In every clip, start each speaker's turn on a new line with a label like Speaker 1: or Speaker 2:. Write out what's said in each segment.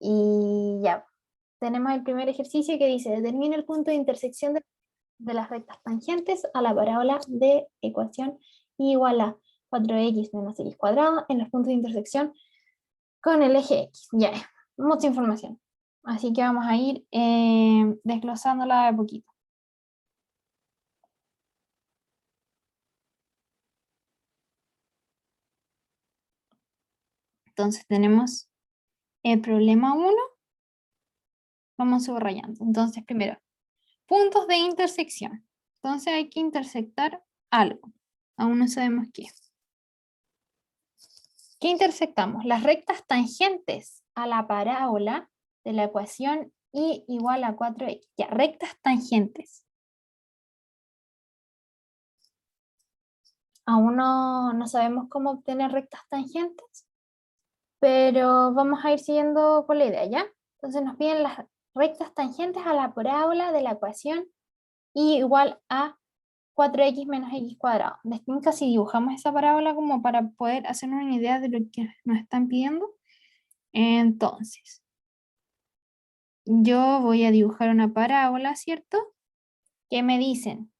Speaker 1: Y ya, tenemos el primer ejercicio que dice, determina el punto de intersección de las rectas tangentes a la parábola de ecuación y igual a 4x menos x cuadrado en los puntos de intersección con el eje X. Ya, mucha información. Así que vamos a ir desglosándola de poquito. Entonces tenemos el problema 1. Vamos subrayando. Entonces primero, puntos de intersección. Entonces hay que intersectar algo. Aún no sabemos qué. ¿Qué intersectamos? Las rectas tangentes a la parábola de la ecuación y igual a 4x. Ya, rectas tangentes. Aún no sabemos cómo obtener rectas tangentes, pero vamos a ir siguiendo con la idea, ¿ya? Entonces nos piden las rectas tangentes a la parábola de la ecuación y igual a 4x menos x cuadrado. Después si dibujamos esa parábola como para poder hacernos una idea de lo que nos están pidiendo. Entonces, yo voy a dibujar una parábola, ¿cierto? ¿Qué me dicen?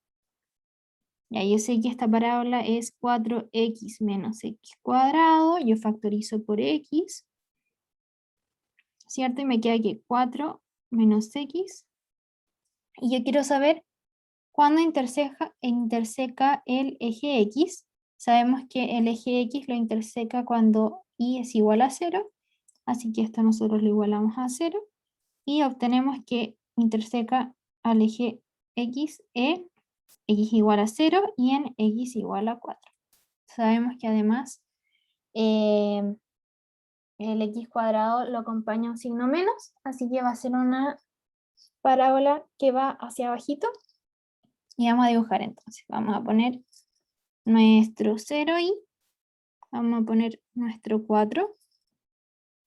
Speaker 1: Ya yo sé que esta parábola es 4x menos x cuadrado. Yo factorizo por x, ¿cierto? Y me queda que 4 menos x. Y yo quiero saber cuándo interseca el eje x. Sabemos que el eje x lo interseca cuando y es igual a 0. Así que esto nosotros lo igualamos a 0. Y obtenemos que interseca al eje x en x igual a 0 y en x igual a 4. Sabemos que además el x cuadrado lo acompaña un signo menos, así que va a ser una parábola que va hacia abajito. Y vamos a dibujar entonces. Vamos a poner nuestro 0 y vamos a poner nuestro 4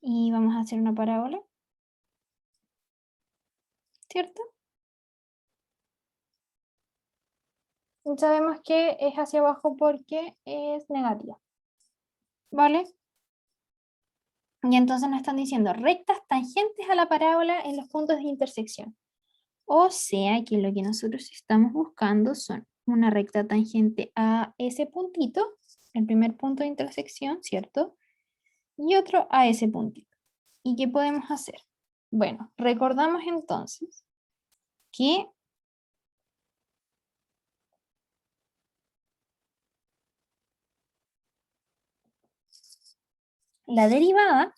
Speaker 1: y vamos a hacer una parábola, ¿cierto? Y sabemos que es hacia abajo porque es negativa, ¿vale? Y entonces nos están diciendo rectas tangentes a la parábola en los puntos de intersección. O sea que lo que nosotros estamos buscando son una recta tangente a ese puntito, el primer punto de intersección, ¿cierto? Y otro a ese puntito. ¿Y qué podemos hacer? Bueno, recordamos entonces que la derivada,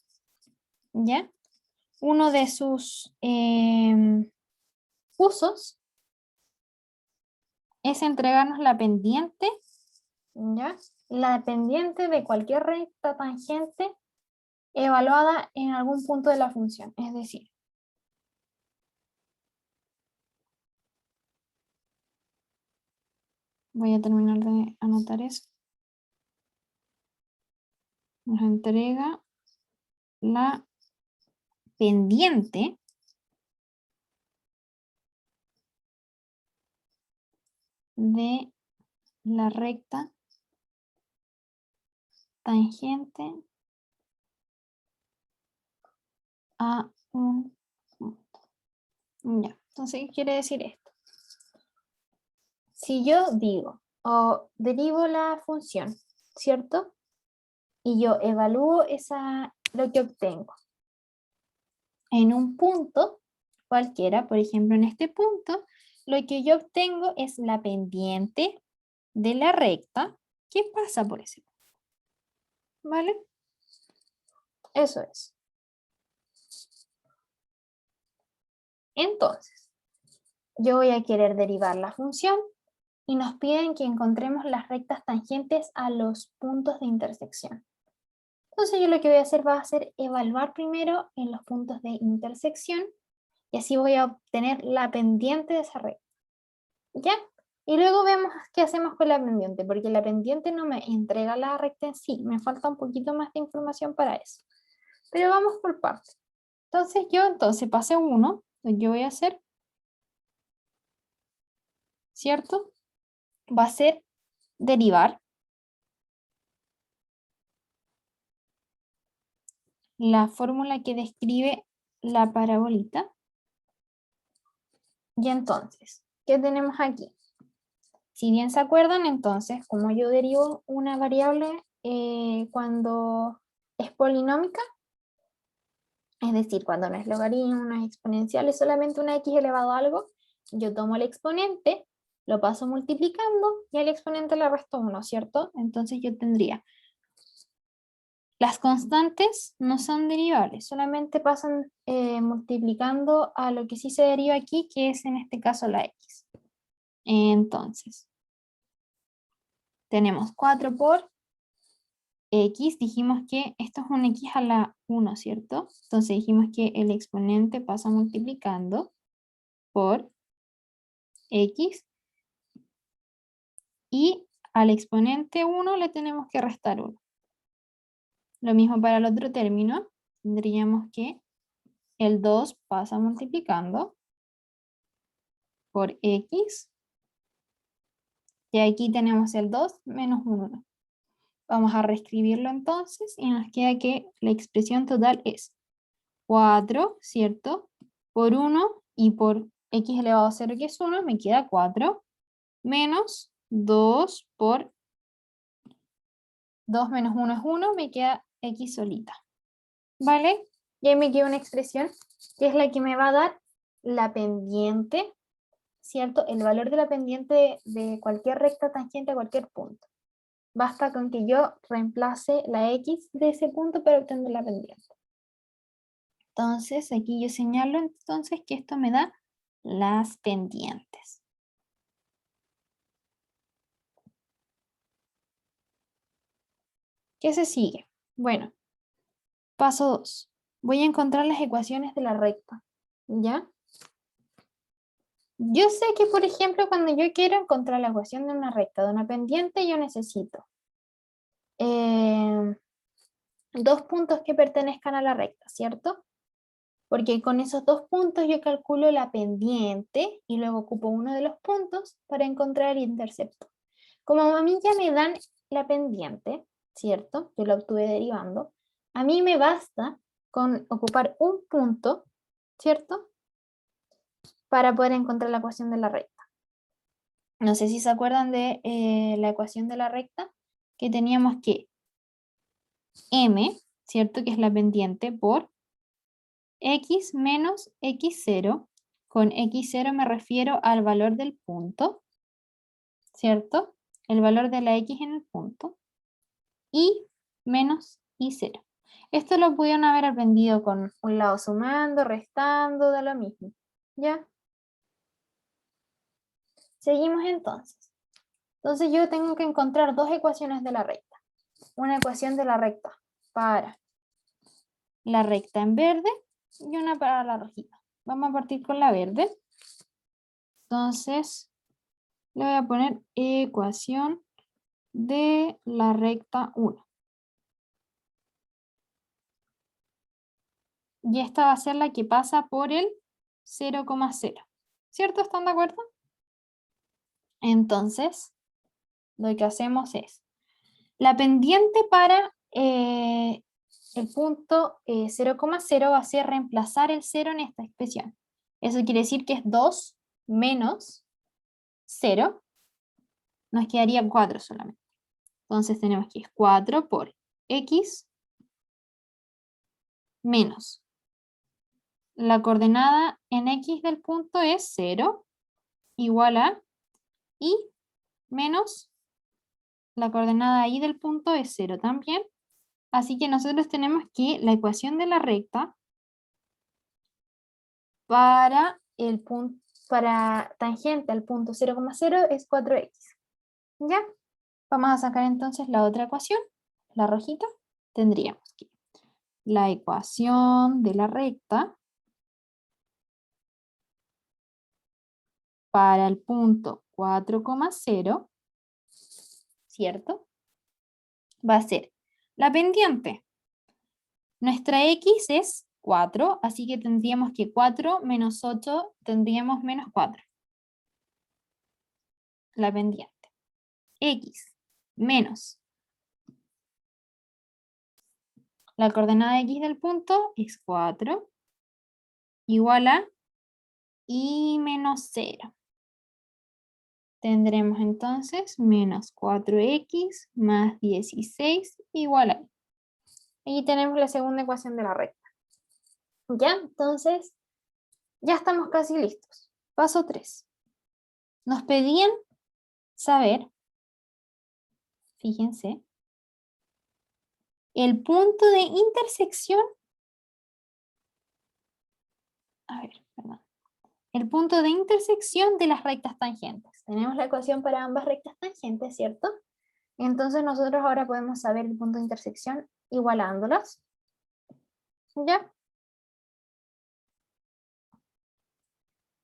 Speaker 1: ¿ya? Uno de sus usos es entregarnos la pendiente, ¿ya? La pendiente de cualquier recta tangente evaluada en algún punto de la función. Es decir, voy a terminar de anotar eso. Nos entrega la pendiente de la recta tangente a un punto. Ya, entonces, ¿qué quiere decir esto? Si yo digo o derivo la función, ¿cierto? Y yo evalúo lo que obtengo en un punto cualquiera, por ejemplo en este punto, lo que yo obtengo es la pendiente de la recta que pasa por ese punto. ¿Vale? Eso es. Entonces, yo voy a querer derivar la función y nos piden que encontremos las rectas tangentes a los puntos de intersección. Entonces yo lo que voy a hacer va a ser evaluar primero en los puntos de intersección y así voy a obtener la pendiente de esa recta. ¿Ya? Y luego vemos qué hacemos con la pendiente, porque la pendiente no me entrega la recta en sí, me falta un poquito más de información para eso. Pero vamos por partes. Entonces pase 1, yo voy a hacer, ¿cierto? Va a ser derivar la fórmula que describe la parabolita. Y entonces, ¿qué tenemos aquí? Si bien se acuerdan, entonces, como yo derivo una variable cuando es polinómica, es decir, cuando no es logaritmo, no es exponencial, es solamente una x elevado a algo, yo tomo el exponente, lo paso multiplicando y al exponente le resto 1, ¿cierto? Entonces yo tendría, las constantes no son derivables, solamente pasan multiplicando a lo que sí se deriva aquí, que es en este caso la x. Entonces, tenemos 4 por x, dijimos que esto es un x a la 1, ¿cierto? Entonces dijimos que el exponente pasa multiplicando por x y al exponente 1 le tenemos que restar 1. Lo mismo para el otro término, tendríamos que el 2 pasa multiplicando por x y aquí tenemos el 2 menos 1. Vamos a reescribirlo entonces y nos queda que la expresión total es 4, ¿cierto? Por 1 y por x elevado a 0 que es 1, me queda 4 menos 2 por 2 menos 1 es 1, me queda x solita. ¿Vale? Y ahí me queda una expresión que es la que me va a dar la pendiente, ¿cierto? El valor de la pendiente de cualquier recta tangente a cualquier punto. Basta con que yo reemplace la x de ese punto para obtener la pendiente. Entonces, aquí yo señalo entonces que esto me da las pendientes. ¿Qué se sigue? Bueno, paso 2. Voy a encontrar las ecuaciones de la recta. ¿Ya? Yo sé que, por ejemplo, cuando yo quiero encontrar la ecuación de una recta, de una pendiente, yo necesito dos puntos que pertenezcan a la recta, ¿cierto? Porque con esos dos puntos yo calculo la pendiente y luego ocupo uno de los puntos para encontrar el intercepto. Como a mí ya me dan la pendiente, ¿cierto? Yo la obtuve derivando. A mí me basta con ocupar un punto, ¿cierto? Para poder encontrar la ecuación de la recta. No sé si se acuerdan de la ecuación de la recta, que teníamos que m, ¿cierto? Que es la pendiente por x menos x0. Con x0 me refiero al valor del punto, ¿cierto? El valor de la x en el punto. Y menos y0. Esto lo pudieron haber aprendido con un lado sumando, restando, da lo mismo. ¿Ya? Seguimos entonces. Entonces yo tengo que encontrar dos ecuaciones de la recta. Una ecuación de la recta para la recta en verde y una para la rojita. Vamos a partir con la verde. Entonces le voy a poner ecuación de la recta 1. Y esta va a ser la que pasa por el 0,0. ¿Cierto? ¿Están de acuerdo? Entonces, lo que hacemos es, la pendiente para el punto 0,0 va a ser reemplazar el 0 en esta expresión. Eso quiere decir que es 2 menos 0. Nos quedaría 4 solamente. Entonces tenemos que es 4 por x menos. La coordenada en x del punto es 0 igual a y menos la coordenada y del punto es 0 también. Así que nosotros tenemos que la ecuación de la recta para el punto, para tangente al punto 0,0 es 4x. ¿Ya? Vamos a sacar entonces la otra ecuación, la rojita. Tendríamos que la ecuación de la recta para el punto 4,0, ¿cierto? Va a ser la pendiente. Nuestra x es 4, así que tendríamos que 4 menos 8, tendríamos menos 4. La pendiente. X menos la coordenada x del punto es 4 igual a y menos 0. Tendremos entonces menos 4x más 16 igual a y. Ahí tenemos la segunda ecuación de la recta. Ya, entonces, ya estamos casi listos. Paso 3. Nos pedían saber, fíjense, el punto de intersección, perdón, el punto de intersección de las rectas tangentes. Tenemos la ecuación para ambas rectas tangentes, ¿cierto? Entonces nosotros ahora podemos saber el punto de intersección igualándolas. ¿Ya?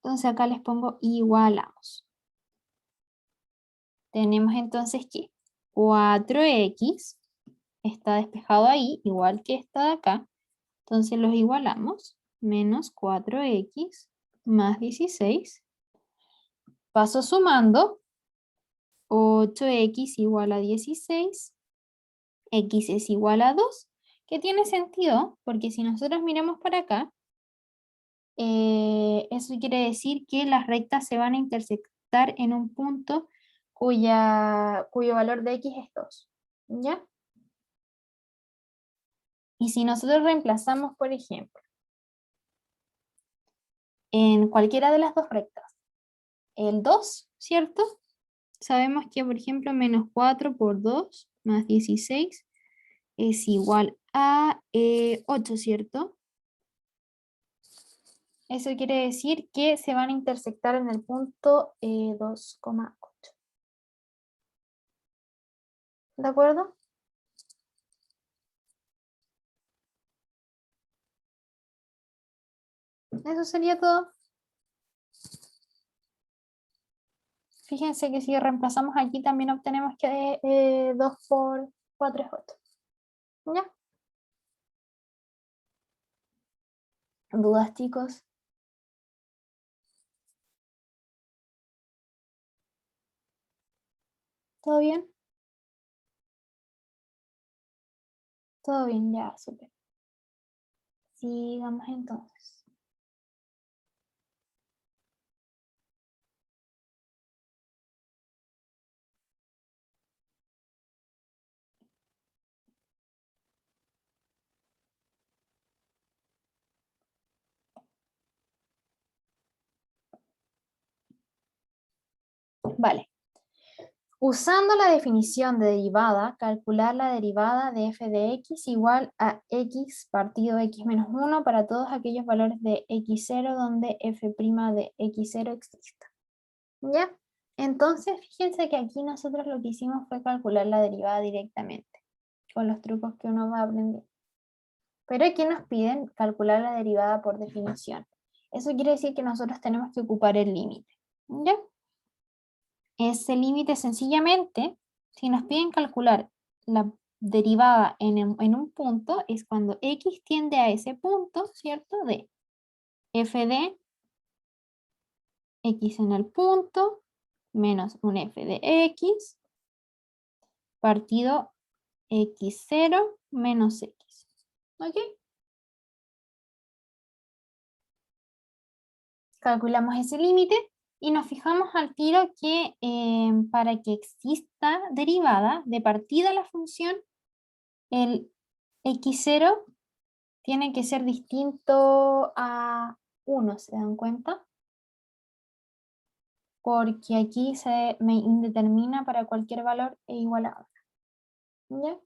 Speaker 1: Entonces acá les pongo igualamos. Tenemos entonces que 4x está despejado ahí, igual que esta de acá. Entonces los igualamos. Menos 4x más 16. Paso sumando. 8x igual a 16. X es igual a 2. Que tiene sentido, porque si nosotros miramos para acá, eso quiere decir que las rectas se van a intersectar en un punto cuyo valor de x es 2. ¿Ya? Y si nosotros reemplazamos, por ejemplo, en cualquiera de las dos rectas, el 2, ¿cierto? Sabemos que, por ejemplo, menos 4 por 2 más 16 es igual a 8, ¿cierto? Eso quiere decir que se van a intersectar en el punto 2,8. ¿De acuerdo? Eso sería todo. Fíjense que si reemplazamos aquí también obtenemos que 2 por 4 es 8. ¿Ya? ¿Dudas, chicos? ¿Todo bien? Todo bien, ya, súper. Sigamos entonces. Vale. Usando la definición de derivada, calcular la derivada de f de x igual a x partido x menos 1 para todos aquellos valores de x0 donde f' de x0 exista. ¿Ya? Entonces, fíjense que aquí nosotros lo que hicimos fue calcular la derivada directamente, con los trucos que uno va aprendiendo. Pero aquí nos piden calcular la derivada por definición. Eso quiere decir que nosotros tenemos que ocupar el límite. ¿Ya? Ese límite sencillamente, si nos piden calcular la derivada en un punto, es cuando x tiende a ese punto, ¿cierto? De f de x en el punto menos un f de x partido x0 menos x. ¿Ok? Calculamos ese límite y nos fijamos al tiro que para que exista derivada de partida la función, el x0 tiene que ser distinto a 1, ¿se dan cuenta? Porque aquí se me indetermina para cualquier valor e igual a 1. ¿Ya?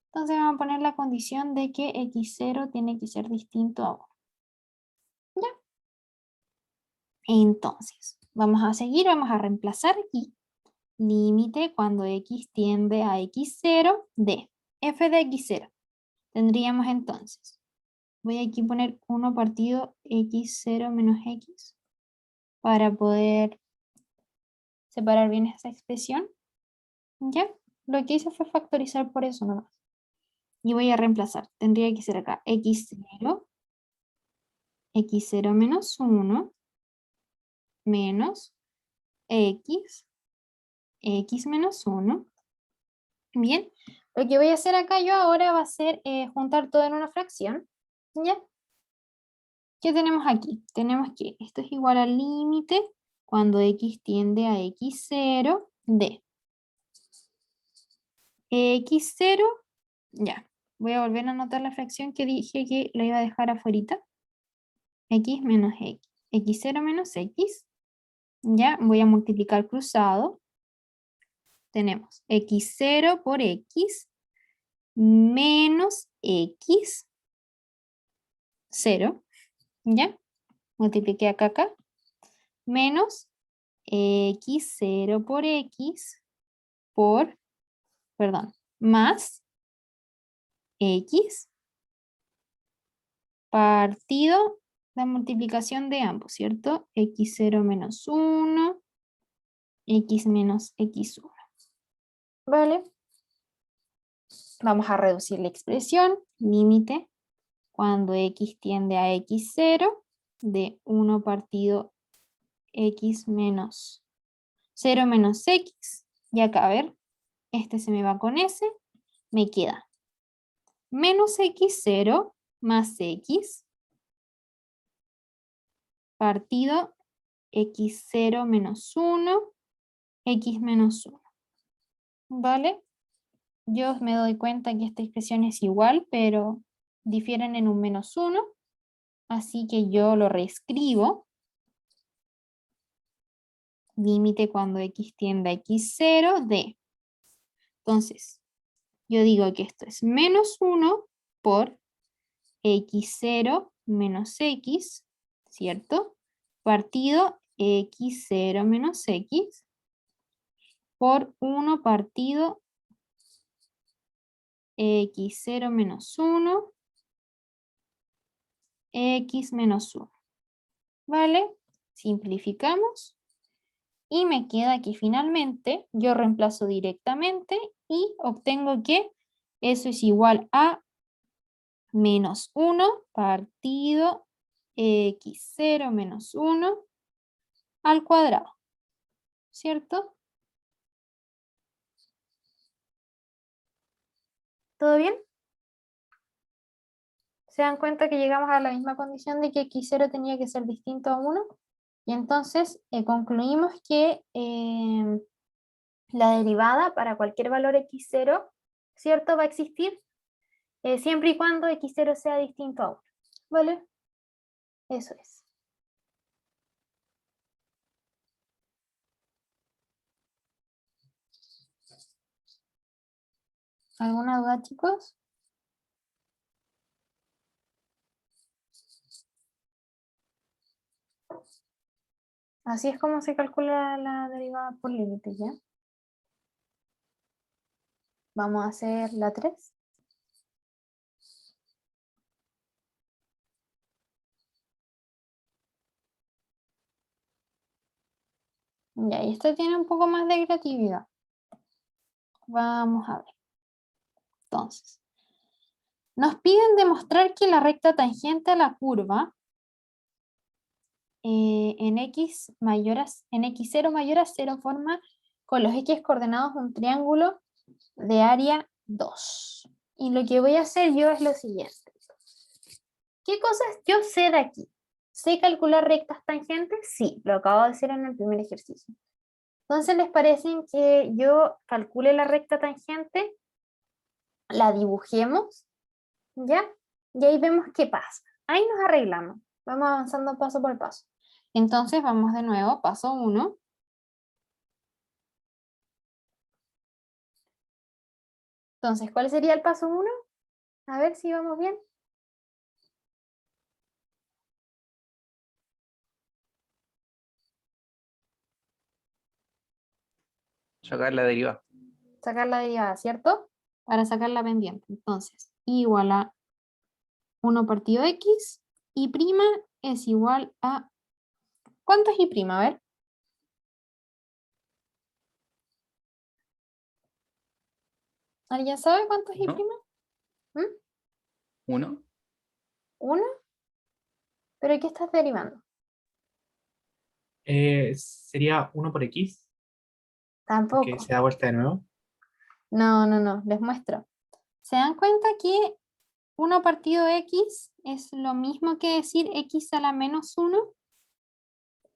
Speaker 1: Entonces vamos a poner la condición de que x0 tiene que ser distinto a 1. ¿Ya? Entonces, vamos a seguir, vamos a reemplazar aquí. Límite cuando x tiende a x0 de f de x0. Tendríamos entonces, voy aquí a poner 1 partido x0 menos x para poder separar bien esa expresión. ¿Ya? Lo que hice fue factorizar por eso nomás. Y voy a reemplazar. Tendría que ser acá x0, x0 menos 1, menos x, x menos 1. Bien, lo que voy a hacer acá yo ahora va a ser juntar todo en una fracción. ¿Ya? ¿Qué tenemos aquí? Tenemos que esto es igual al límite cuando x tiende a x0 de x0, ya. Voy a volver a anotar la fracción que dije que la iba a dejar afuera. X menos x. X0 menos x. Ya, voy a multiplicar cruzado. Tenemos x0 por x menos x, 0. ¿Ya? Multipliqué acá, menos x0 por x perdón, más x partido la multiplicación de ambos, ¿cierto? x0 menos 1, x menos x1. ¿Vale? Vamos a reducir la expresión, límite, cuando x tiende a x0, de 1 partido x menos 0 menos x. Y acá, a ver, este se me va con ese, me queda menos x0 más x partido x0 menos 1, x menos 1. ¿Vale? Yo me doy cuenta que esta expresión es igual, pero difieren en un menos 1, así que yo lo reescribo. Límite cuando x tiende a x0 de. Entonces, yo digo que esto es menos 1 por x0 menos x, ¿cierto? Partido x0 menos x por 1 partido x0 menos 1, x menos 1. ¿Vale? Simplificamos. Y me queda que finalmente yo reemplazo directamente y obtengo que eso es igual a menos 1 partido x0 menos 1 al cuadrado. ¿Cierto? ¿Todo bien? ¿Se dan cuenta que llegamos a la misma condición de que x0 tenía que ser distinto a 1? Y entonces concluimos que la derivada para cualquier valor x0, ¿cierto? Va a existir siempre y cuando x0 sea distinto a 1. ¿Vale? Eso es. ¿Alguna duda, chicos? Así es como se calcula la derivada por límite, ¿ya? Vamos a hacer la 3. Ya, y esto tiene un poco más de creatividad. Vamos a ver. Entonces, nos piden demostrar que la recta tangente a la curva en x0 mayor a 0 forma con los x coordenados un triángulo de área 2. Y lo que voy a hacer yo es lo siguiente. ¿Qué cosas yo sé de aquí? ¿Sé calcular rectas tangentes? Sí, lo acabo de hacer en el primer ejercicio. Entonces, ¿les parece que yo calcule la recta tangente? La dibujemos, ¿ya? Y ahí vemos qué pasa. Ahí nos arreglamos. Vamos avanzando paso por paso. Entonces, vamos de nuevo, paso 1. Entonces, ¿cuál sería el paso 1? A ver si vamos bien.
Speaker 2: Sacar la derivada.
Speaker 1: Sacar la derivada, ¿cierto? Para sacar la pendiente. Entonces, igual a 1 partido x y prima es igual a... ¿Cuánto es y prima? A ver. ¿Alguien sabe cuánto es y
Speaker 2: ¿No?
Speaker 1: prima? ¿Mm?
Speaker 2: 1.
Speaker 1: ¿1? ¿Pero qué estás derivando?
Speaker 3: Sería 1 por x, porque
Speaker 1: Tampoco.
Speaker 3: se da vuelta de nuevo.
Speaker 1: No, les muestro. ¿Se dan cuenta que 1 partido x es lo mismo que decir x a la menos 1.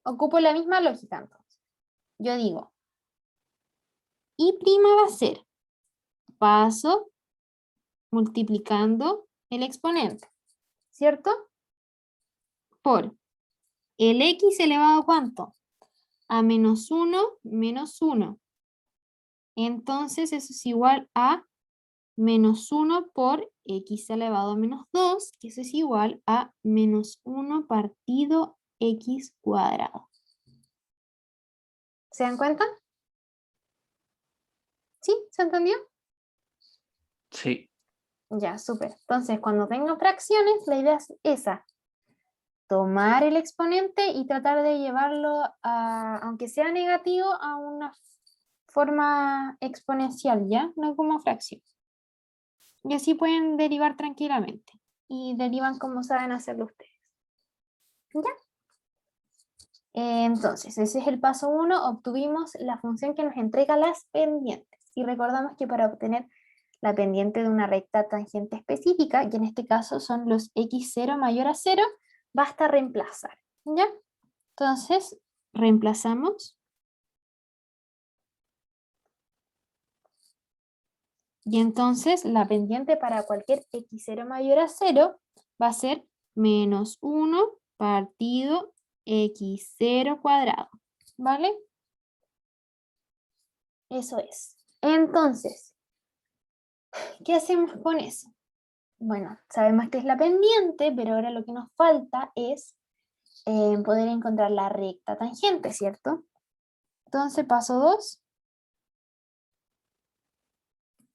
Speaker 1: Ocupo la misma lógica entonces. Yo digo, y' va a ser, paso multiplicando el exponente, ¿cierto? Por el x elevado a ¿cuánto? A menos 1 menos 1. Entonces eso es igual a menos 1 por x elevado a menos 2, que eso es igual a menos 1 partido x cuadrado. ¿Se dan cuenta? ¿Sí? ¿Se entendió?
Speaker 2: Sí.
Speaker 1: Ya, súper. Entonces, cuando tengo fracciones, la idea es esa. Tomar el exponente y tratar de llevarlo, aunque sea negativo, a una forma exponencial, ¿ya? No como fracción. Y así pueden derivar tranquilamente. Y derivan como saben hacerlo ustedes. ¿Ya? Entonces, ese es el paso 1. Obtuvimos la función que nos entrega las pendientes. Y recordamos que para obtener la pendiente de una recta tangente específica, que en este caso son los x0 mayor a 0, basta reemplazar. ¿Ya? Entonces, reemplazamos. Y entonces la pendiente para cualquier x0 mayor a 0 va a ser menos 1 partido x0 cuadrado. ¿Vale? Eso es. Entonces, ¿qué hacemos con eso? Bueno, sabemos que es la pendiente, pero ahora lo que nos falta es poder encontrar la recta tangente, ¿cierto? Entonces, paso 2.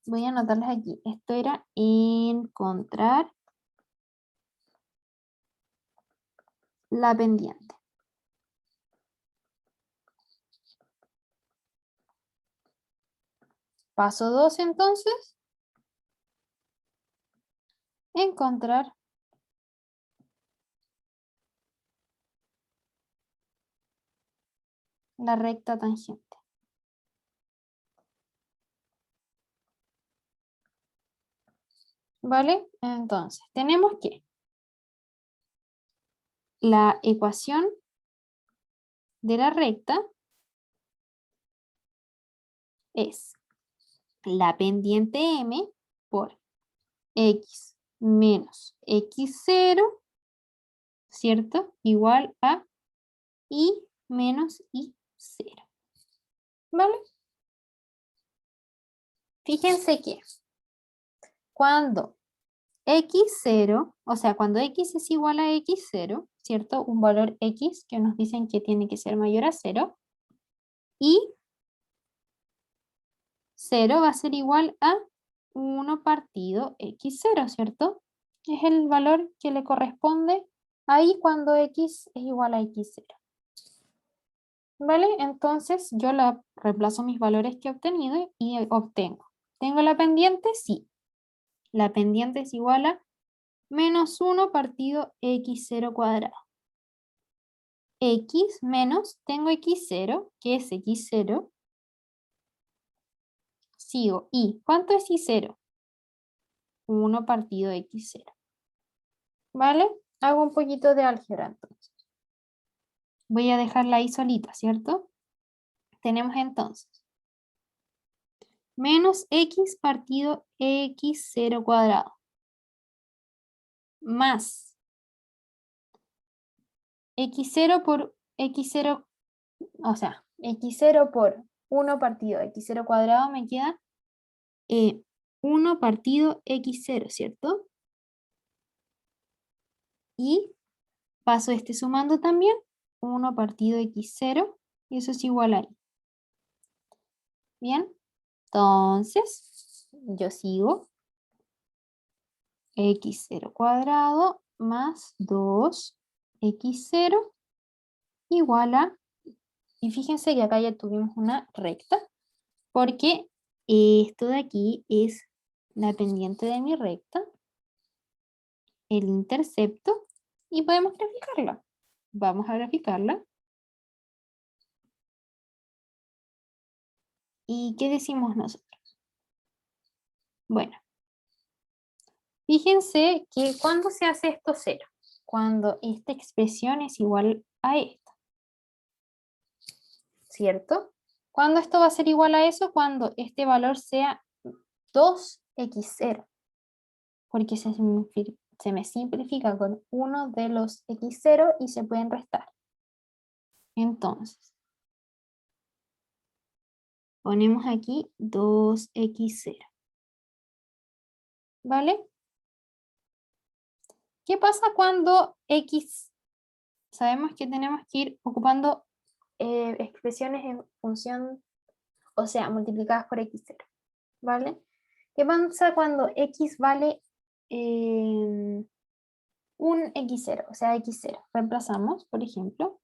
Speaker 1: Voy a anotarles aquí. Esto era encontrar la pendiente. Paso 2, entonces. Encontrar la recta tangente. ¿Vale? Entonces, tenemos que la ecuación de la recta es la pendiente m por x menos x0, ¿cierto? Igual a y menos y0. ¿Vale? Fíjense que cuando x0, o sea, cuando x es igual a x0, ¿cierto? Un valor x que nos dicen que tiene que ser mayor a 0, y 0 va a ser igual a 1 partido x0, ¿cierto? Es el valor que le corresponde ahí cuando x es igual a x0. ¿Vale? Entonces yo reemplazo mis valores que he obtenido y obtengo. ¿Tengo la pendiente? Sí. La pendiente es igual a menos 1 partido x0 cuadrado. X menos, tengo x0, que es x0. Sigo, y ¿cuánto es y0? 1 partido x0. ¿Vale? Hago un poquito de álgebra entonces. Voy a dejarla ahí solita, ¿cierto? Tenemos entonces menos x partido x0 cuadrado más x0 por x0, o sea, x0 por 1 partido x0 cuadrado me queda 1 partido x0, ¿cierto? Y paso este sumando también, 1 partido x0, y eso es igual a y. Bien, entonces yo sigo x0 cuadrado más 2x0 igual a, y fíjense que acá ya tuvimos una recta, porque esto de aquí es la pendiente de mi recta, el intercepto, y podemos graficarla. Vamos a graficarla. ¿Y qué decimos nosotros? Bueno, Fíjense que cuando se hace esto 0, cuando esta expresión es igual a esta, ¿cierto? ¿Cuándo esto va a ser igual a eso? Cuando este valor sea 2x0, porque se me simplifica con uno de los x0 y se pueden restar. Entonces, ponemos aquí 2x0. ¿Vale? ¿Qué pasa cuando x? Sabemos que tenemos que ir ocupando expresiones en función, o sea, multiplicadas por x0. ¿Vale? ¿Qué pasa cuando x vale un x0? O sea, x0. Reemplazamos, por ejemplo.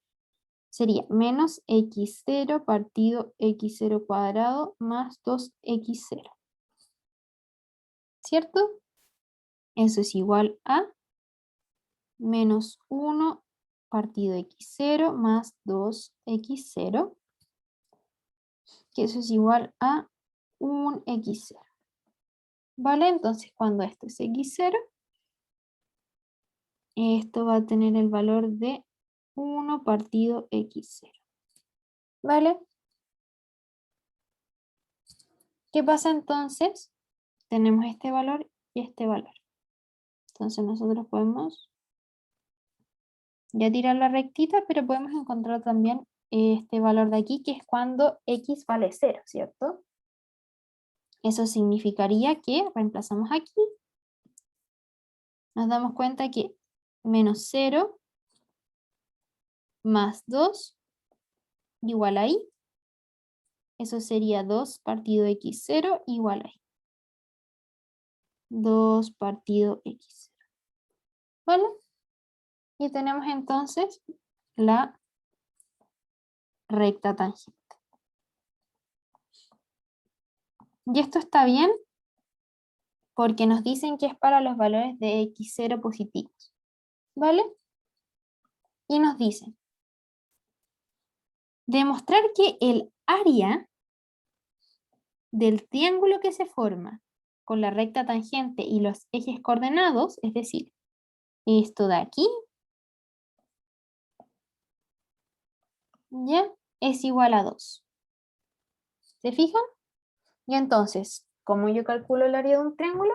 Speaker 1: Sería menos x0 partido x0 cuadrado más 2x0. ¿Cierto? Eso es igual a menos 1 partido x0 más 2x0, que eso es igual a un x0. ¿Vale? Entonces, cuando esto es x0, esto va a tener el valor de 1 partido x0. ¿Vale? ¿Qué pasa entonces? Tenemos este valor y este valor. Entonces nosotros podemos ya tirar la rectita, pero podemos encontrar también este valor de aquí, que es cuando x vale 0, ¿cierto? Eso significaría que reemplazamos aquí. Nos damos cuenta que menos 0 más 2 igual a y. Eso sería 2 partido x0 igual a y. 2 partido x0. ¿Vale? Y tenemos entonces la recta tangente. Y esto está bien porque nos dicen que es para los valores de x0 positivos. ¿Vale? Y nos dicen demostrar que el área del triángulo que se forma con la recta tangente y los ejes coordenados, es decir, esto de aquí, ya es igual a 2. ¿Se fijan? Y entonces, como yo calculo el área de un triángulo,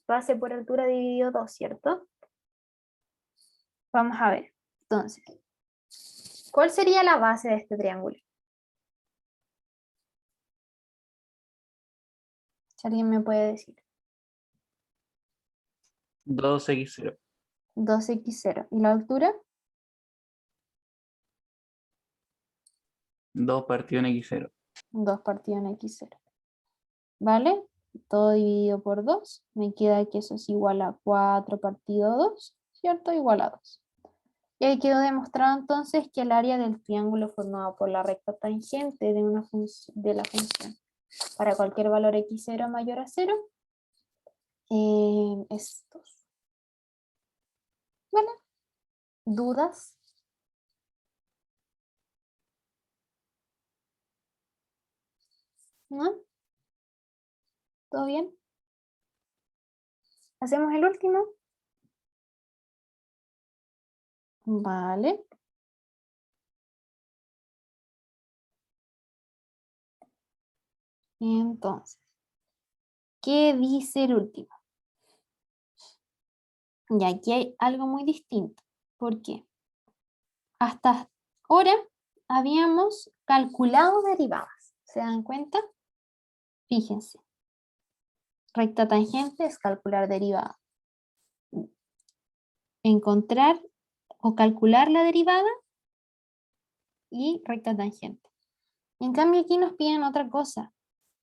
Speaker 1: base por altura dividido 2, ¿cierto? Vamos a ver. Entonces, ¿cuál sería la base de este triángulo? Si alguien me puede decir.
Speaker 2: 2x0.
Speaker 1: 2x0. ¿Y la altura?
Speaker 2: 2 partido en x0.
Speaker 1: 2 partido en x0. ¿Vale? Todo dividido por 2. Me queda que eso es igual a 4 partido 2, ¿cierto? Igual a 2. Y ahí quedó demostrado entonces que el área del triángulo formado por la recta tangente de la función para cualquier valor x0 mayor a 0 es 2. ¿Vale? ¿Dudas? ¿No? ¿Todo bien? ¿Hacemos el último? Vale. Entonces, ¿qué dice el último? Y aquí hay algo muy distinto. ¿Por qué? Hasta ahora habíamos calculado derivadas. ¿Se dan cuenta? Fíjense. Recta tangente es calcular derivada. Encontrar o calcular la derivada y recta tangente. En cambio aquí nos piden otra cosa.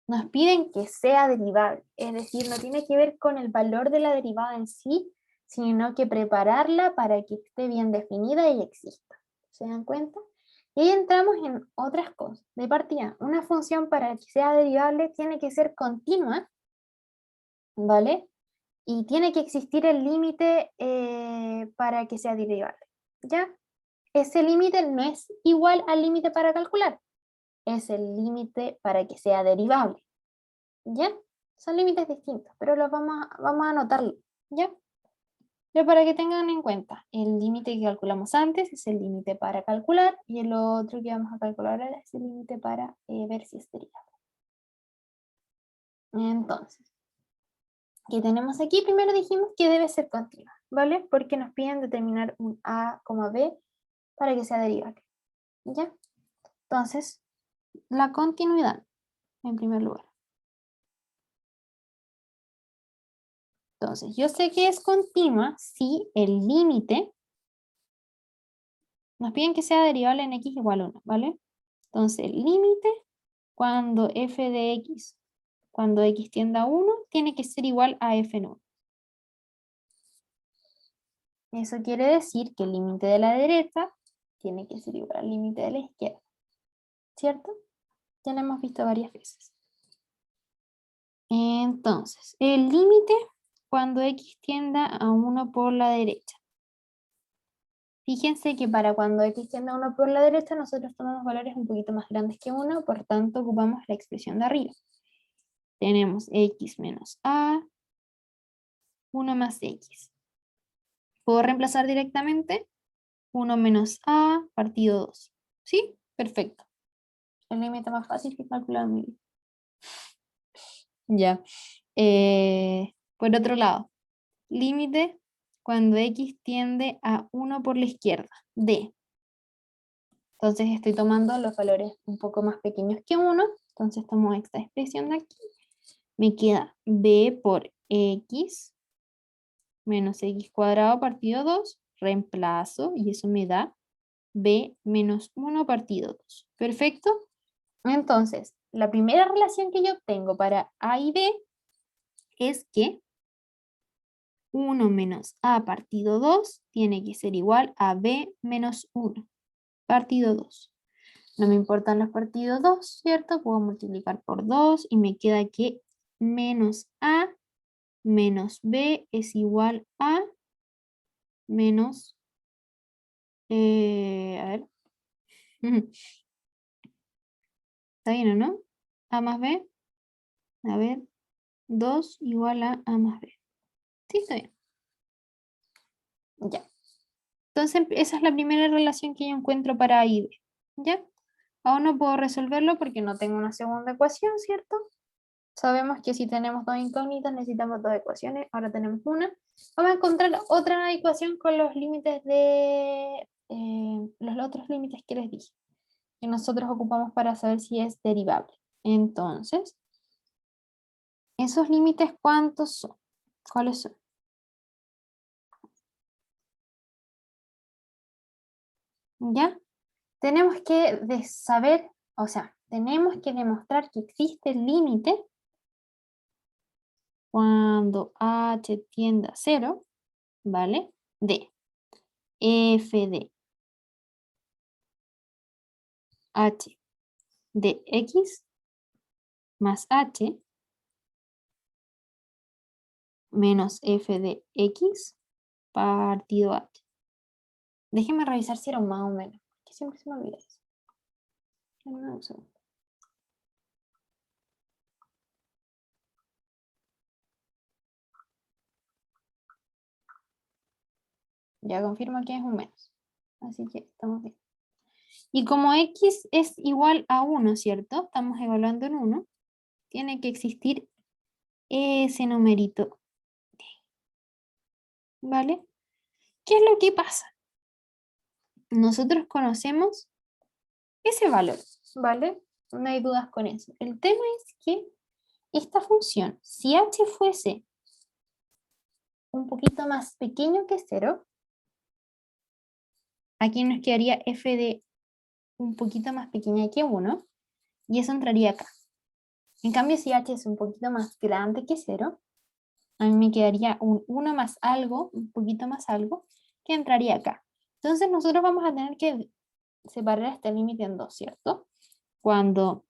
Speaker 1: Nos piden que sea derivable. Es decir, no tiene que ver con el valor de la derivada en sí, sino que prepararla para que esté bien definida y exista. ¿Se dan cuenta? Y ahí entramos en otras cosas. De partida, una función para que sea derivable tiene que ser continua, ¿vale? Y tiene que existir el límite para que sea derivable, ¿ya? Ese límite no es igual al límite para calcular, es el límite para que sea derivable, ¿ya? Son límites distintos, pero los vamos a anotarlo, ¿Ya? Pero para que tengan en cuenta, el límite que calculamos antes es el límite para calcular y el otro que vamos a calcular ahora es el límite para ver si es derivable. Entonces, ¿qué tenemos aquí? Primero dijimos que debe ser continua, ¿vale? Porque nos piden determinar un A, B para que sea derivable. ¿Ya? Entonces, la continuidad, en primer lugar. Entonces, yo sé que es continua si el límite nos piden que sea derivable en x igual a 1, ¿vale? Entonces, el límite cuando f de x, cuando x tiende a 1, tiene que ser igual a f en 1. Eso quiere decir que el límite de la derecha tiene que ser igual al límite de la izquierda, ¿cierto? Ya lo hemos visto varias veces. Entonces, el límite cuando x tienda a 1 por la derecha. Fíjense que para cuando x tiende a 1 por la derecha, nosotros tomamos valores un poquito más grandes que 1, por tanto ocupamos la expresión de arriba. Tenemos x menos a, 1 más x. ¿Puedo reemplazar directamente? 1 menos a partido 2. ¿Sí? Perfecto. El límite más fácil que calcular en mi vida. Ya. Por otro lado, límite cuando x tiende a 1 por la izquierda, d. Entonces estoy tomando los valores un poco más pequeños que 1, entonces tomo esta expresión de aquí. Me queda b por x menos x cuadrado partido 2, reemplazo y eso me da b menos 1 partido 2. ¿Perfecto? Entonces, la primera relación que yo obtengo para a y b es que 1 menos a partido 2 tiene que ser igual a b menos 1 partido 2. No me importan los partidos 2, ¿cierto? Puedo multiplicar por 2 y me queda que menos a menos b es igual a menos, a ver, ¿está bien o no? A más b, a ver, 2 igual a más b. Sí, está bien. Ya. Entonces, esa es la primera relación que yo encuentro para A y B. ¿Ya? Aún no puedo resolverlo porque no tengo una segunda ecuación, ¿cierto? Sabemos que si tenemos dos incógnitas necesitamos dos ecuaciones, ahora tenemos una. Vamos a encontrar otra ecuación con los límites de los otros límites que les dije, que nosotros ocupamos para saber si es derivable. Entonces, ¿esos límites cuántos son? ¿Cuáles son? ¿Ya? Tenemos que saber, o sea, tenemos que demostrar que existe el límite cuando h tiende a 0, ¿vale? De f de h de x más h menos f de x partido h. Déjenme revisar si era un más o menos, que siempre se me olvida eso. Denme un segundo. Ya confirmo que es un menos. Así que estamos bien. Y como x es igual a 1, ¿cierto? Estamos evaluando en 1. Tiene que existir ese numerito. ¿Vale? ¿Qué es lo que pasa? Nosotros conocemos ese valor, ¿vale? No hay dudas con eso. El tema es que esta función, si h fuese un poquito más pequeño que 0, aquí nos quedaría f de un poquito más pequeña que 1, y eso entraría acá. En cambio, si h es un poquito más grande que 0, a mí me quedaría un 1 más algo, un poquito más algo, que entraría acá. Entonces nosotros vamos a tener que separar este límite en dos, ¿cierto? Cuando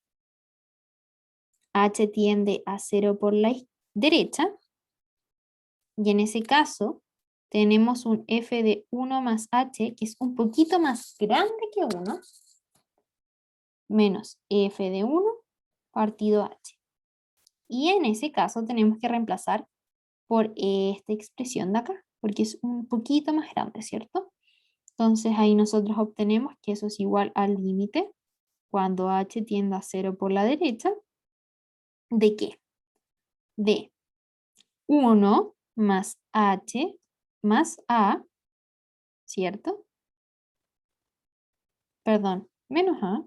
Speaker 1: h tiende a 0 por la derecha, y en ese caso tenemos un f de 1 más h, que es un poquito más grande que 1, menos f de 1 partido h. Y en ese caso tenemos que reemplazar por esta expresión de acá, porque es un poquito más grande, ¿cierto? Entonces ahí nosotros obtenemos que eso es igual al límite cuando h tiende a 0 por la derecha. ¿De qué? De 1 más h más a, ¿cierto? Perdón, menos a.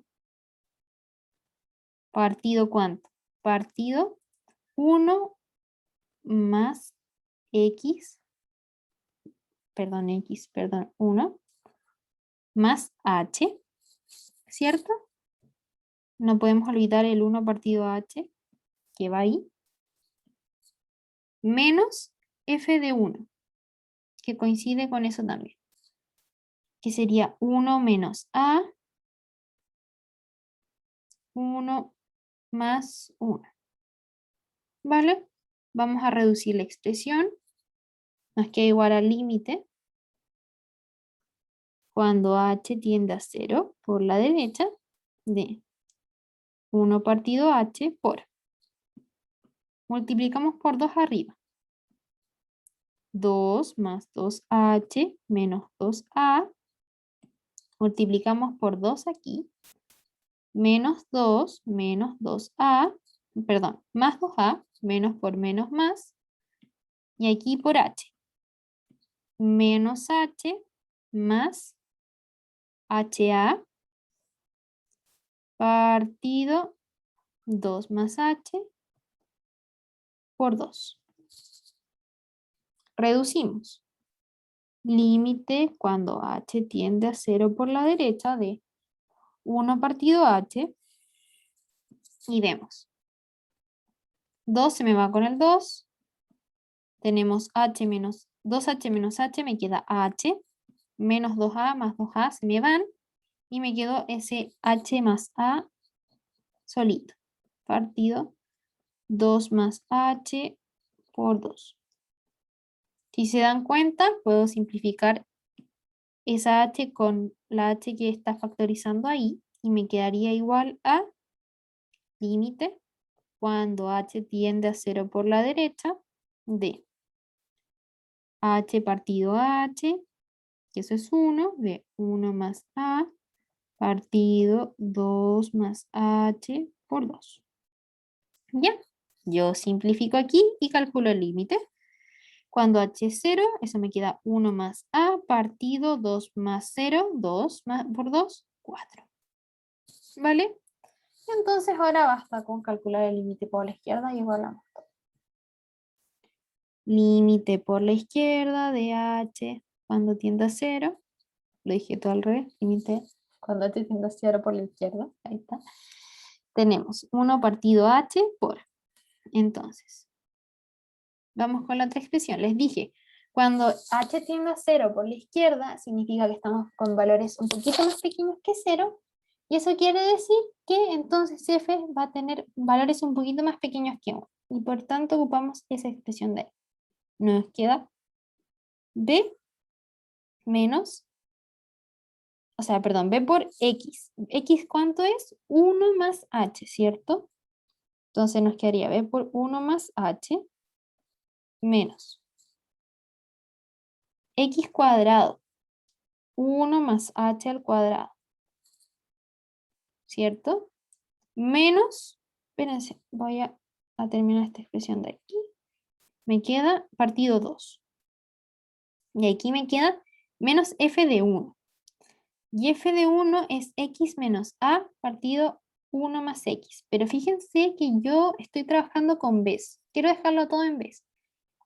Speaker 1: ¿Partido cuánto? Partido 1 más x, perdón, 1 más h, ¿cierto? No podemos olvidar el 1 partido h, que va ahí, menos f de 1, que coincide con eso también, que sería 1 menos a, 1 más 1. ¿Vale? Vamos a reducir la expresión. Nos queda igual al límite cuando h tiende a 0 por la derecha de 1 partido h por. Multiplicamos por 2 arriba. 2 más 2h menos 2a. Multiplicamos por 2 aquí. Menos 2 menos 2a. Perdón, más 2a. Menos por menos más. Y aquí por h. Menos h más ha partido 2 más h por 2. Reducimos. Límite cuando h tiende a 0 por la derecha de 1 partido h. Y vemos. 2 se me va con el 2. Tenemos h menos 2h menos h, me queda h. Menos 2a más 2a se me van. Y me quedó ese h más a solito. Partido 2 más h por 2. Si se dan cuenta, puedo simplificar esa h con la h que está factorizando ahí y me quedaría igual a límite cuando h tiende a 0 por la derecha de h partido h, que eso es 1, de 1 más a partido 2 más h por 2. ¿Ya? Yo simplifico aquí y calculo el límite. Cuando h es 0, eso me queda 1 más a partido 2 más 0, 2 más, por 2, 4. ¿Vale? Entonces ahora basta con calcular el límite por la izquierda y igualamos. Límite por la izquierda de h cuando tiende a 0. Lo dije todo al revés. Límite cuando h tiende a 0 por la izquierda. Ahí está. Tenemos 1 partido h por. Entonces, vamos con la otra expresión. Les dije, cuando h tiende a 0 por la izquierda, significa que estamos con valores un poquito más pequeños que 0. Y eso quiere decir que entonces f va a tener valores un poquito más pequeños que 1. Y por tanto ocupamos esa expresión de ahí. Nos queda b menos, o sea, perdón, b por x. ¿X cuánto es? 1 más h, ¿cierto? Entonces nos quedaría b por 1 más h menos x cuadrado. 1 más h al cuadrado. ¿Cierto? Menos, espérense, voy a terminar esta expresión de aquí. Me queda partido 2. Y aquí me queda menos f de 1. Y f de 1 es x menos a partido 1 más x. Pero fíjense que yo estoy trabajando con b's. Quiero dejarlo todo en b's.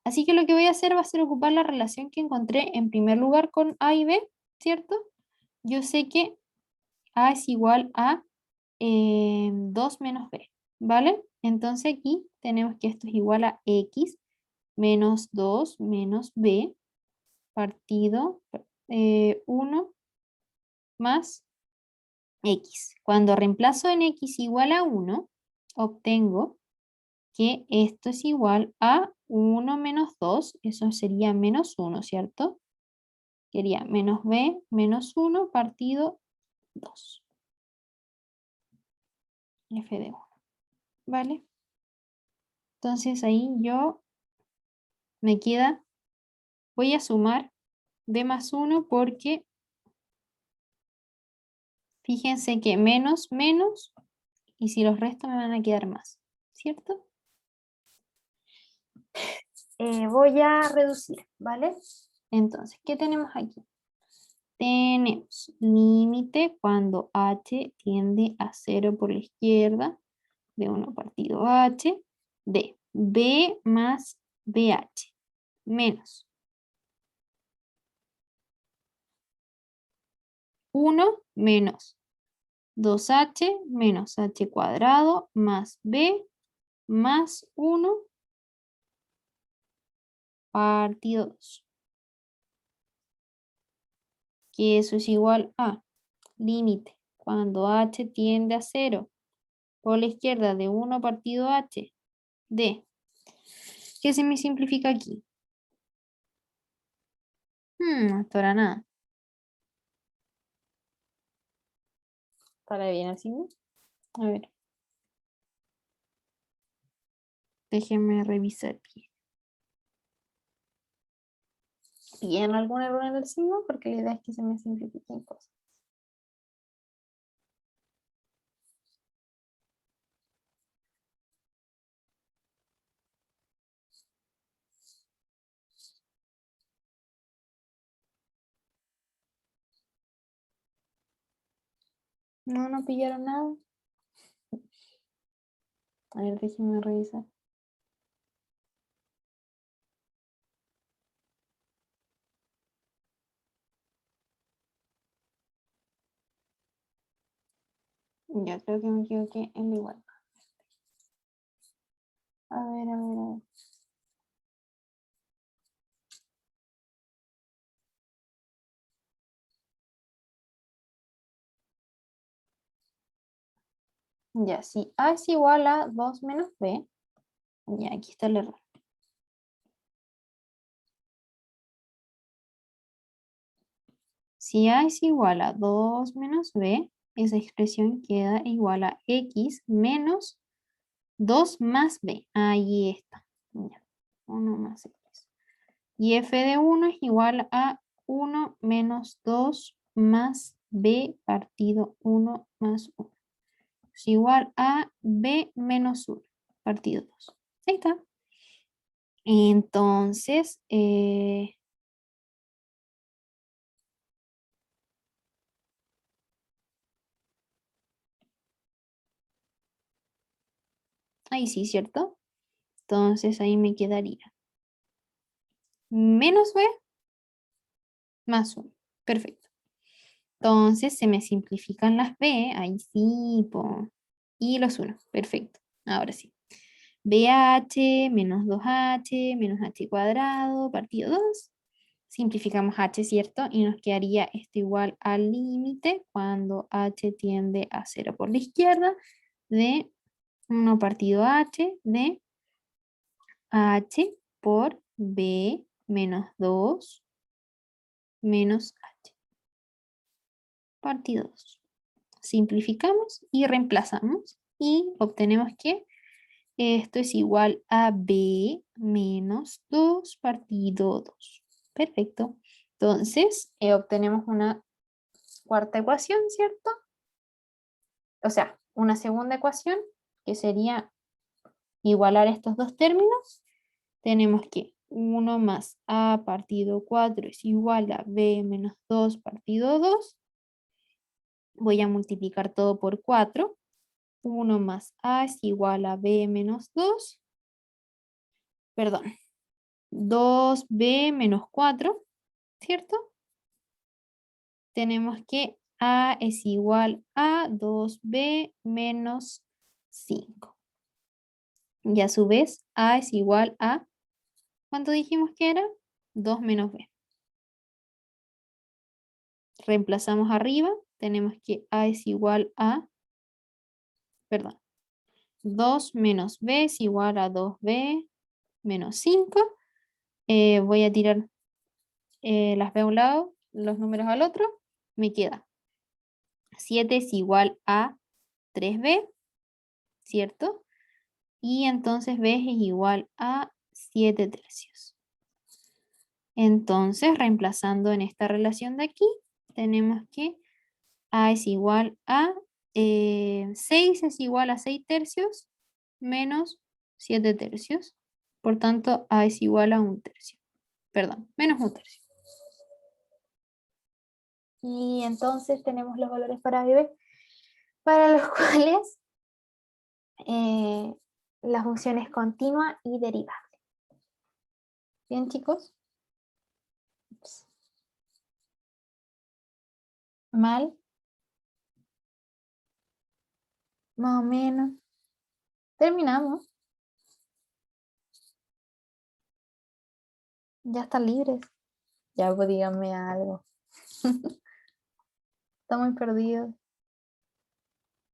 Speaker 1: Así que lo que voy a hacer va a ser ocupar la relación que encontré en primer lugar con a y b, ¿cierto? Yo sé que a es igual a 2 menos b, ¿vale? Entonces aquí tenemos que esto es igual a x menos 2 menos b partido 1 más x. Cuando reemplazo en x igual a 1, obtengo que esto es igual a 1 menos 2, eso sería menos 1, ¿cierto? Sería menos b menos 1 partido 2. F de 1, ¿vale? Entonces ahí yo Me queda, voy a sumar b más 1 porque fíjense que menos, menos, y si los resto me van a quedar más, ¿cierto? Voy a reducir, ¿vale? Entonces, ¿qué tenemos aquí? Tenemos límite cuando h tiende a 0 por la izquierda de 1 partido h de b más bh menos 1 menos 2h menos h cuadrado más b más 1 partido 2. Que eso es igual a límite cuando h tiende a 0 por la izquierda de 1 partido h de, ¿qué se me simplifica aquí? Hasta ahora nada. ¿Para bien el signo? A ver. Déjenme revisar bien. ¿Bien algún error en el signo? Porque la idea es que se me simplifiquen cosas. No, no pillaron nada. A ver, déjenme revisar. Ya creo que me equivoqué en la igualdad. A ver, a ver, a ver. Ya, si A es igual a 2 menos B, ya aquí está el error. Si A es igual a 2 menos B, esa expresión queda igual a X menos 2 más B. Ahí está. Ya, 1 más X. Y f de 1 es igual a 1 menos 2 más B partido 1 más 1. Es igual a B menos 1 partido 2. Ahí está. Entonces, ahí sí, ¿cierto? Entonces ahí me quedaría menos B más 1. Perfecto. Entonces se me simplifican las B. Ahí sí, po. Y los 1. Perfecto. Ahora sí. BH menos 2h menos h cuadrado partido 2. Simplificamos h, ¿cierto? Y nos quedaría esto igual al límite cuando h tiende a 0 por la izquierda de 1 partido h de h por b menos 2 menos h partido 2. Simplificamos y reemplazamos y obtenemos que esto es igual a b menos 2 partido 2. Perfecto. Entonces, obtenemos una cuarta ecuación, ¿cierto? O sea, una segunda ecuación que sería igualar estos dos términos. Tenemos que 1 más a partido 4 es igual a b menos 2 partido 2. Voy a multiplicar todo por 4. 1 más a es igual a b menos 2. Perdón. 2b menos 4, ¿cierto? Tenemos que a es igual a 2b menos 5. Y a su vez, a es igual a, ¿cuánto dijimos que era? 2 menos b. Reemplazamos arriba, tenemos que a es igual a, perdón, 2 menos b es igual a 2b menos 5. Voy a tirar las b a un lado, los números al otro. Me queda 7 es igual a 3b, ¿cierto? Y entonces b es igual a 7 tercios. Entonces, reemplazando en esta relación de aquí, tenemos que A es igual a 6 es igual a 6 tercios menos 7 tercios. Por tanto, A es igual a 1 tercio. Perdón, menos 1 tercio. Y entonces tenemos los valores para B, para los cuales la función es continua y derivable. ¿Bien, chicos? Ups. ¿Mal? Más o menos. Terminamos. Ya están libres. Ya, pues díganme algo. Está muy perdido.